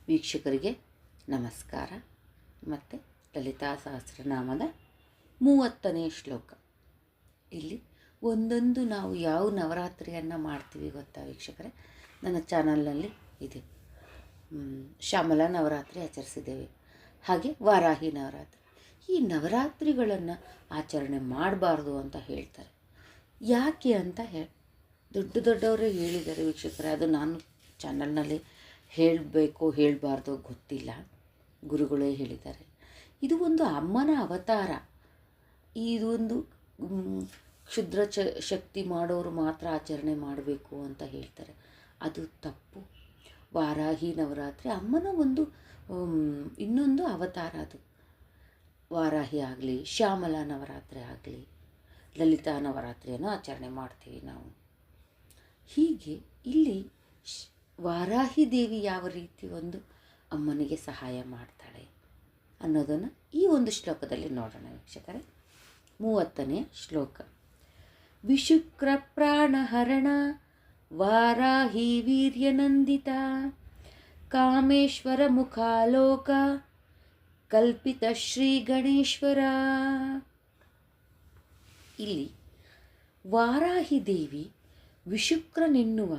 ವೀಕ್ಷಕರಿಗೆ ನಮಸ್ಕಾರ. ಮತ್ತು ಲಲಿತಾ ಸಹಸ್ರನಾಮದ 30ನೇ ಶ್ಲೋಕ. ಇಲ್ಲಿ ಒಂದೊಂದು ನಾವು ಯಾವ ನವರಾತ್ರಿಯನ್ನು ಮಾಡ್ತೀವಿ ಗೊತ್ತಾ ವೀಕ್ಷಕರೇ? ನನ್ನ ಚಾನಲ್ನಲ್ಲಿ ಇದೆ. ಶ್ಯಾಮಲಾ ನವರಾತ್ರಿ ಆಚರಿಸಿದ್ದೇವೆ, ಹಾಗೆ ವಾರಾಹಿ ನವರಾತ್ರಿ. ಈ ನವರಾತ್ರಿಗಳನ್ನು ಆಚರಣೆ ಮಾಡಬಾರ್ದು ಅಂತ ಹೇಳ್ತಾರೆ. ಯಾಕೆ ಅಂತ ದೊಡ್ಡವರೇ ಹೇಳಿದ್ದಾರೆ ವೀಕ್ಷಕರೇ. ಅದು ನಾನು ಚಾನಲ್ನಲ್ಲಿ ಹೇಳಬೇಕು ಹೇಳಬಾರ್ದು ಗೊತ್ತಿಲ್ಲ, ಗುರುಗಳೇ ಹೇಳಿದ್ದಾರೆ. ಇದು ಒಂದು ಅಮ್ಮನ ಅವತಾರ. ಇದು ಒಂದು ಕ್ಷುದ್ರ ಶಕ್ತಿ ಮಾಡೋರು ಮಾತ್ರ ಆಚರಣೆ ಮಾಡಬೇಕು ಅಂತ ಹೇಳ್ತಾರೆ. ಅದು ತಪ್ಪು. ವಾರಾಹಿ ನವರಾತ್ರಿ ಅಮ್ಮನ ಒಂದು ಇನ್ನೊಂದು ಅವತಾರ. ಅದು ವಾರಾಹಿ ಆಗಲಿ, ಶ್ಯಾಮಲಾ ನವರಾತ್ರಿ ಆಗಲಿ, ಲಲಿತಾ ನವರಾತ್ರಿಯನ್ನು ಆಚರಣೆ ಮಾಡ್ತೀವಿ ನಾವು. ಹೀಗೆ ಇಲ್ಲಿ ವಾರಾಹಿ ದೇವಿ ಯಾವ ರೀತಿ ಒಂದು ಅಮ್ಮನಿಗೆ ಸಹಾಯ ಮಾಡ್ತಾಳೆ ಅನ್ನೋದನ್ನು ಈ ಒಂದು ಶ್ಲೋಕದಲ್ಲಿ ನೋಡೋಣ ವೀಕ್ಷಕರೇ. 30ನೇ ಶ್ಲೋಕ. ವಿಶುಕ್ರ ಪ್ರಾಣಹರಣ ವಾರಾಹಿ ವೀರ್ಯನಂದಿತ ಕಾಮೇಶ್ವರ ಮುಖಾಲೋಕ ಕಲ್ಪಿತ ಶ್ರೀ ಗಣೇಶ್ವರ. ಇಲ್ಲಿ ವಾರಾಹಿ ದೇವಿ ವಿಶುಕ್ರನೆನ್ನುವ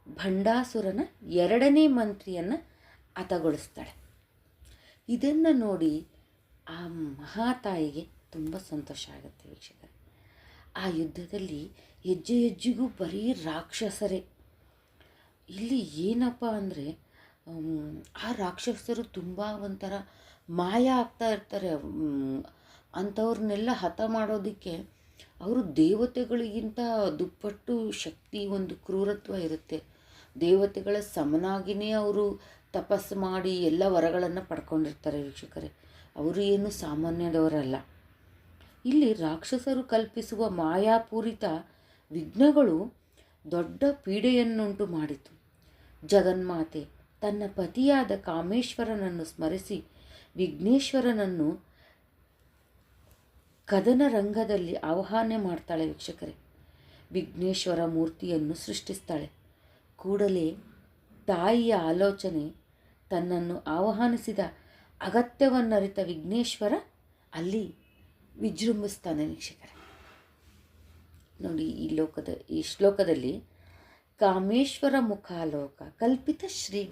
ಭಂಡಾಸುರನ 2ನೇ ಮಂತ್ರಿಯನ್ನು ಹತಗೊಳಿಸ್ತಾಳೆ. ಇದನ್ನು ನೋಡಿ ಆ ಮಹಾತಾಯಿಗೆ ತುಂಬ ಸಂತೋಷ ಆಗುತ್ತೆ ವೀಕ್ಷಕರೇ. ಆ ಯುದ್ಧದಲ್ಲಿ ಹೆಜ್ಜೆ ಹೆಜ್ಜೆಗೂ ಬರೀ ರಾಕ್ಷಸರೇ. ಇಲ್ಲಿ ಏನಪ್ಪ ಅಂದರೆ ಆ ರಾಕ್ಷಸರು ತುಂಬ ಒಂಥರ ಮಾಯ ಆಗ್ತಾ ಇರ್ತಾರೆ. ಅಂಥವ್ರನ್ನೆಲ್ಲ ಹತ ಮಾಡೋದಕ್ಕೆ ಅವರು ದೇವತೆಗಳಿಗಿಂತ ದುಪ್ಪಟ್ಟು ಶಕ್ತಿ, ಒಂದು ಕ್ರೂರತ್ವ ಇರುತ್ತೆ. ದೇವತೆಗಳ ಸಮನಾಗಿಯೇ ಅವರು ತಪಸ್ಸು ಮಾಡಿ ಎಲ್ಲ ವರಗಳನ್ನು ಪಡ್ಕೊಂಡಿರ್ತಾರೆ ವೀಕ್ಷಕರೇ. ಅವರು ಏನು ಸಾಮಾನ್ಯದವರಲ್ಲ. ಇಲ್ಲಿ ರಾಕ್ಷಸರು ಕಲ್ಪಿಸುವ ಮಾಯಾಪೂರಿತ ವಿಘ್ನಗಳು ದೊಡ್ಡ ಪೀಡೆಯನ್ನುಂಟು ಮಾಡಿತು. ಜಗನ್ಮಾತೆ ತನ್ನ ಪತಿಯಾದ ಕಾಮೇಶ್ವರನನ್ನು ಸ್ಮರಿಸಿ ವಿಘ್ನೇಶ್ವರನನ್ನು ಕದನ ರಂಗದಲ್ಲಿ ಆವಾಹನೆ ಮಾಡ್ತಾಳೆ ವೀಕ್ಷಕರೇ. ವಿಘ್ನೇಶ್ವರ ಮೂರ್ತಿಯನ್ನು ಸೃಷ್ಟಿಸ್ತಾಳೆ. ಕೂಡಲೇ ತಾಯಿಯ ಆಲೋಚನೆ ತನ್ನನ್ನು ಆವಾಹನಿಸಿದ ಅಗತ್ಯವನ್ನರಿತ ವಿಘ್ನೇಶ್ವರ ಅಲ್ಲಿ ವಿಜೃಂಭಿಸ್ತಾನೆ ವೀಕ್ಷಕರೇ. ನೋಡಿ, ಈ ಶ್ಲೋಕದಲ್ಲಿ ಕಾಮೇಶ್ವರ ಮುಖಾಲೋಕ ಕಲ್ಪಿತ ಶ್ರೀ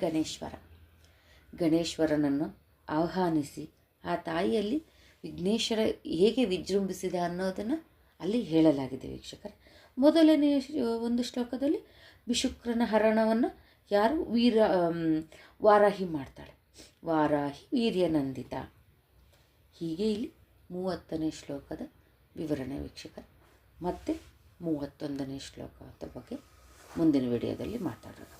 ಗಣೇಶ್ವರನನ್ನು ಆಹ್ವಾನಿಸಿ ಆ ತಾಯಿಯಲ್ಲಿ ವಿಘ್ನೇಶ್ವರ ಹೇಗೆ ವಿಜೃಂಭಿಸಿದ ಅನ್ನೋದನ್ನು ಅಲ್ಲಿ ಹೇಳಲಾಗಿದೆ ವೀಕ್ಷಕರೇ. ಮೊದಲನೇ ಒಂದು ಶ್ಲೋಕದಲ್ಲಿ ವಿಶುಕ್ರನ ಹರಣವನ್ನು ಯಾರು ವಾರಾಹಿ ಮಾಡ್ತಾಳೆ, ವಾರಾಹಿ ವೀರ್ಯನಂದಿತ. ಹೀಗೆ ಇಲ್ಲಿ 30ನೇ ಶ್ಲೋಕದ ವಿವರಣೆ ವೀಕ್ಷಕರೇ. ಮತ್ತೆ 31ನೇ ಶ್ಲೋಕದ ಬಗ್ಗೆ ಮುಂದಿನ ವಿಡಿಯೋದಲ್ಲಿ ಮಾತಾಡೋಣ.